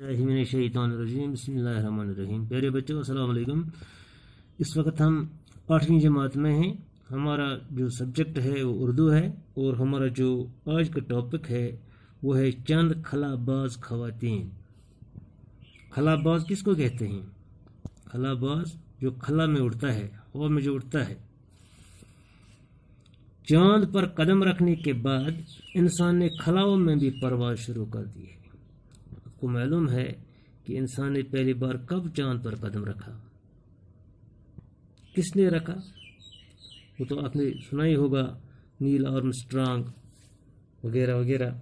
बिस्मिल्लाहिर्रहमानिर्रहीम। प्यारे बच्चों, अस्सलाम वालेकुम। इस वक्त हम 8वीं जमात में हैं। हमारा जो सब्जेक्ट है वो उर्दू है और हमारा जो आज का टॉपिक है वो है चंद खलाबाज खवातीन। खलाबाज किसको कहते हैं? खलाबाज जो खला में उड़ता है, हवा में जो उड़ता है। चांद पर कदम रखने के बाद इंसान ने खलाओं में भी परवाज शुरू कर दी है। आपको मालूम है कि इंसान ने पहली बार कब चांद पर कदम रखा? किसने रखा? वो तो आपने सुना ही होगा, नील आर्मस्ट्रांग वगैरह वगैरह।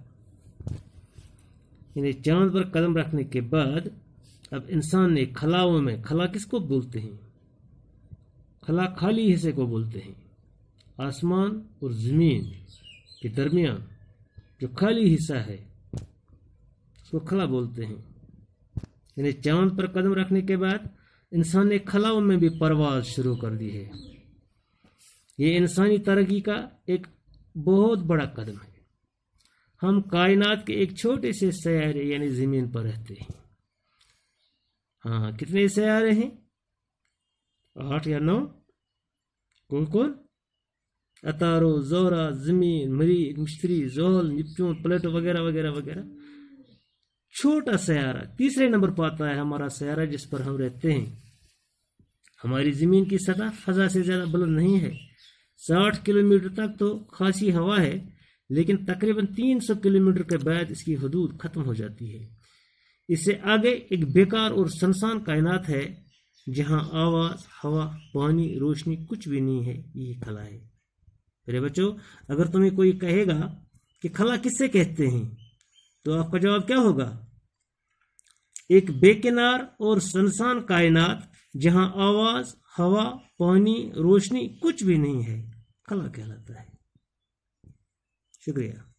यानी चांद पर कदम रखने के बाद अब इंसान ने खलाओं में, खला किसको बोलते हैं? खला खाली हिस्से को बोलते हैं। आसमान और ज़मीन के दरमियान जो खाली हिस्सा है उसको खला बोलते हैं। यानी चांद पर कदम रखने के बाद इंसान ने खलाओं में भी परवाज शुरू कर दी है। ये इंसानी तरक्की का एक बहुत बड़ा कदम है। हम कायनात के एक छोटे से सैयारे यानी ज़मीन पर रहते हैं। हाँ, कितने सैयारे हैं? 8 या 9। कौन कौन? अतारो, ज़ोरा, ज़मीन, मरीख, मुश्तरी, ज़ोहल, नेपच्यून, प्लेटो वगैरह वगैरह वगैरह। छोटा सैयारा तीसरे नंबर पर आता है हमारा सैयारा जिस पर हम रहते हैं। हमारी ज़मीन की सतह फजा से ज़्यादा बुलंद नहीं है। 60 किलोमीटर तक तो खासी हवा है, लेकिन तकरीबन 300 किलोमीटर के बाद इसकी हदूद ख़त्म हो जाती है। इससे आगे एक बेकार और सुनसान कायनात है जहाँ आवाज़, हवा, पानी, रोशनी कुछ भी नहीं है। यही खला है। मेरे बच्चों, अगर तुम्हें कोई कहेगा कि खला किससे कहते हैं तो आपका जवाब क्या होगा? एक बेकिनार और सुनसान कायनात जहां आवाज, हवा, पानी, रोशनी कुछ भी नहीं है, खला कहलाता है। शुक्रिया।